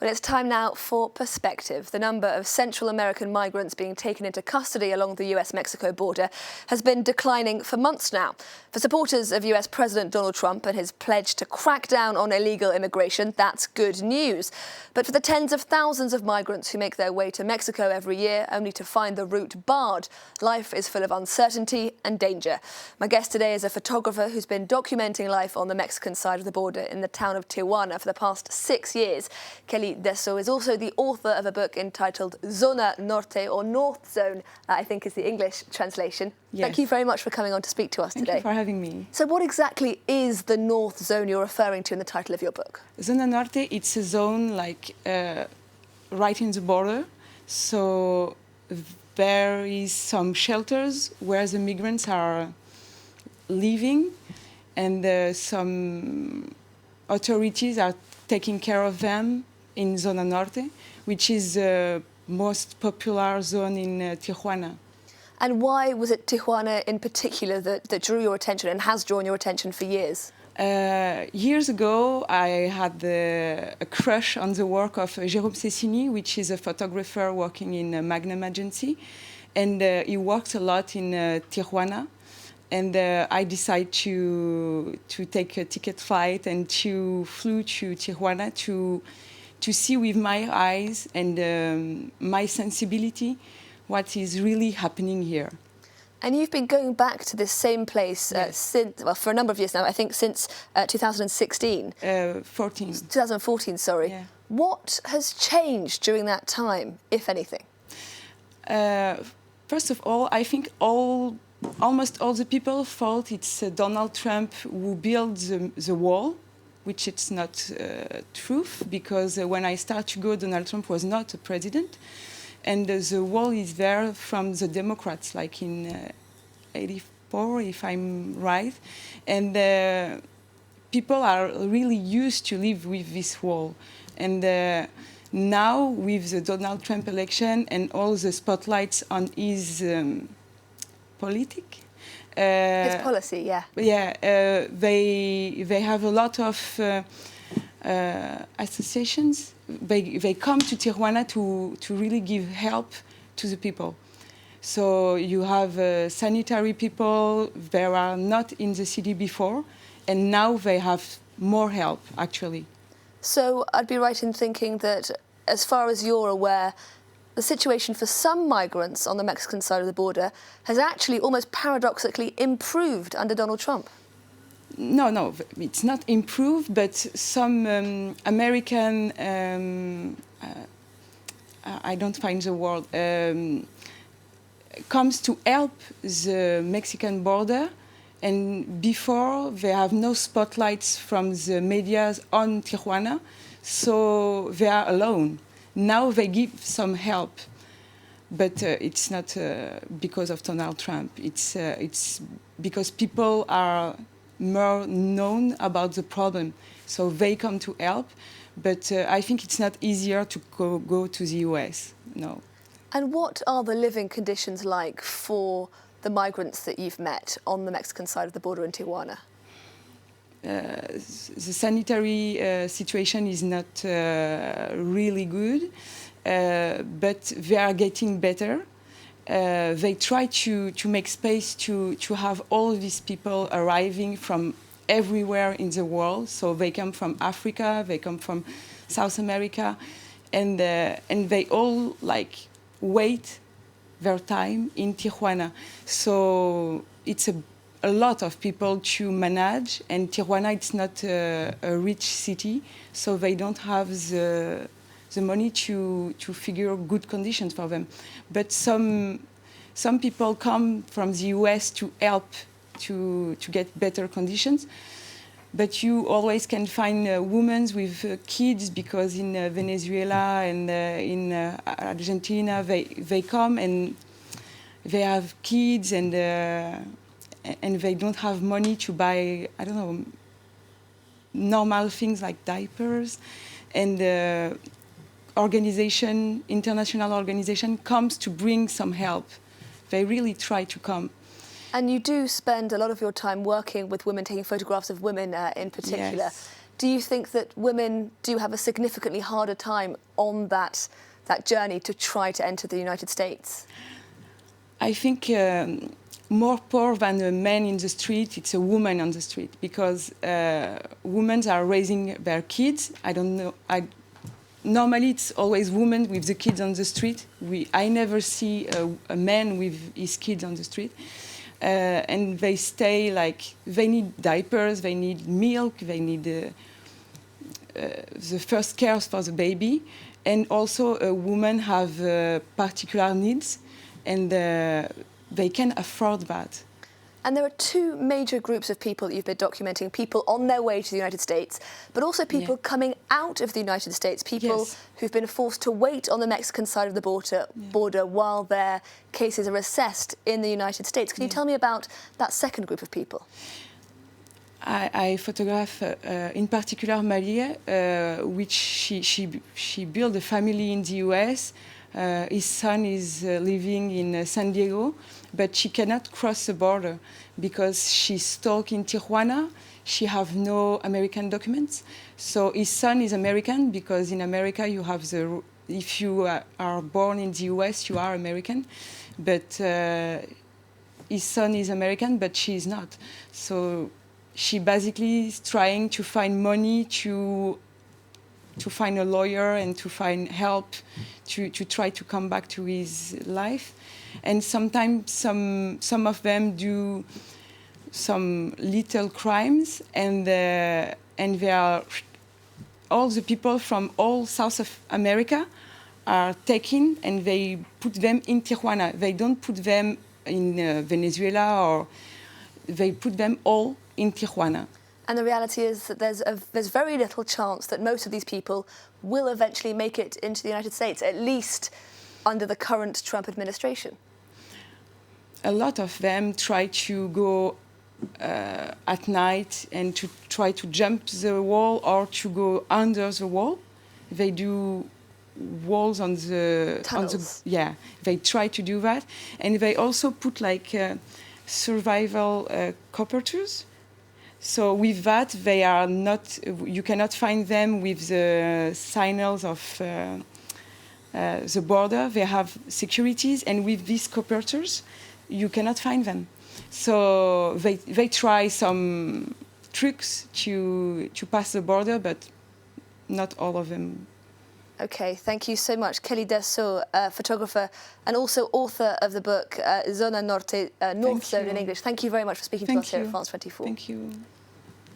But it's time now for perspective. The number of Central American migrants being taken into custody along the US-Mexico border has been declining for months now. For supporters of US President Donald Trump and his pledge to crack down on illegal immigration, that's good news. But for the tens of thousands of migrants who make their way to Mexico every year only to find the route barred, life is full of uncertainty and danger. My guest today is a photographer who's been documenting life on the Mexican side of the border in the town of Tijuana for the past 6 years. Kelly Dassault is also the author of a book entitled Zona Norte, or North Zone, I think is the English translation. Yes. Thank you very much for coming on to speak to us today. Thank you for having me. So what exactly is the North Zone you're referring to in the title of your book? Zona Norte, it's a zone like right in the border. So there is some shelters where the migrants are living, and some authorities are taking care of them in Zona Norte, which is the most popular zone in Tijuana. And why was it Tijuana in particular that drew your attention and has drawn your attention for years? Years ago, I had a crush on the work of Jérôme Cecchini, which is a photographer working in a Magnum agency, and he works a lot in Tijuana. And I decided to take a ticket flight and to flew to Tijuana to see with my eyes and my sensibility what is really happening here. And you've been going back to this same place since, well, for a number of years now, I think since 2016. 2014, sorry. Yeah. What has changed during that time, if anything? First of all, I think almost all the people thought it's Donald Trump who built the wall, which it's not true, because when I started to go, Donald Trump was not a president. And the wall is there from the Democrats, like in '84, if I'm right. And people are really used to live with this wall. And now, with the Donald Trump election and all the spotlights on his his policy, yeah. Yeah, they have a lot of associations. They come to Tijuana to really give help to the people. So you have sanitary people, they are not in the city before, and now they have more help, actually. So I'd be right in thinking that, as far as you're aware, the situation for some migrants on the Mexican side of the border has actually almost paradoxically improved under Donald Trump. No, it's not improved, but some American, I don't find the word, comes to help the Mexican border, and before they have no spotlights from the media on Tijuana, so they are alone. Now they give some help, but it's not because of Donald Trump. It's because people are more known about the problem, so they come to help. But I think it's not easier to go to the US, no. And what are the living conditions like for the migrants that you've met on the Mexican side of the border in Tijuana? The sanitary situation is not really good, but they are getting better. They try to make space to have all these people arriving from everywhere in the world. So they come from Africa, they come from South America, and they all wait their time in Tijuana. So it's a lot of people to manage, and Tijuana, it's not a rich city, so they don't have the money to figure good conditions for them. But some people come from the US to help to get better conditions. But you always can find women with kids, because in Venezuela and in Argentina, they come and they have kids, and they don't have money to buy, I don't know, normal things like diapers. And international organization comes to bring some help. They really try to come. And you do spend a lot of your time working with women, taking photographs of women in particular. Yes. do you think that women do have a significantly harder time on that journey to try to enter the United States? I think more poor than a man in the street, it's a woman on the street, because women are raising their kids. I don't know. Normally, it's always women with the kids on the street. I never see a man with his kids on the street. And they stay they need diapers, they need milk, they need the first cares for the baby. And also a woman have particular needs, and they can afford that. And there are two major groups of people that you've been documenting, people on their way to the United States, but also people coming out of the United States, people who've been forced to wait on the Mexican side of the border while their cases are assessed in the United States. Can you tell me about that second group of people? I photograph, in particular, Maria, which she built a family in the US. His son is living in San Diego, but she cannot cross the border because she's stuck in Tijuana. She have no American documents. So his son is American, because in America you have if you are born in the US, you are American. But his son is American, but she is not. So she basically is trying to find money to find a lawyer and to find help to try to come back to his life. And sometimes some of them do some little crimes, and they are all the people from all South of America are taken, and they put them in Tijuana. They don't put them in Venezuela, or they put them all in Tijuana. And the reality is that there's very little chance that most of these people will eventually make it into the United States, at least under the current Trump administration. A lot of them try to go at night and to try to jump the wall or to go under the wall. They do walls on the tunnels. They try to do that, and they also put survival coppers. So with that, they are not. You cannot find them with the signals of the border. They have securities, and with these coppers, you cannot find them. So they try some tricks to pass the border, but not all of them. Okay, thank you so much. Kelly Dassault, photographer and also author of the book Zona Norte, North Zone in English. Thank you very much for speaking to us here at France 24. Thank you.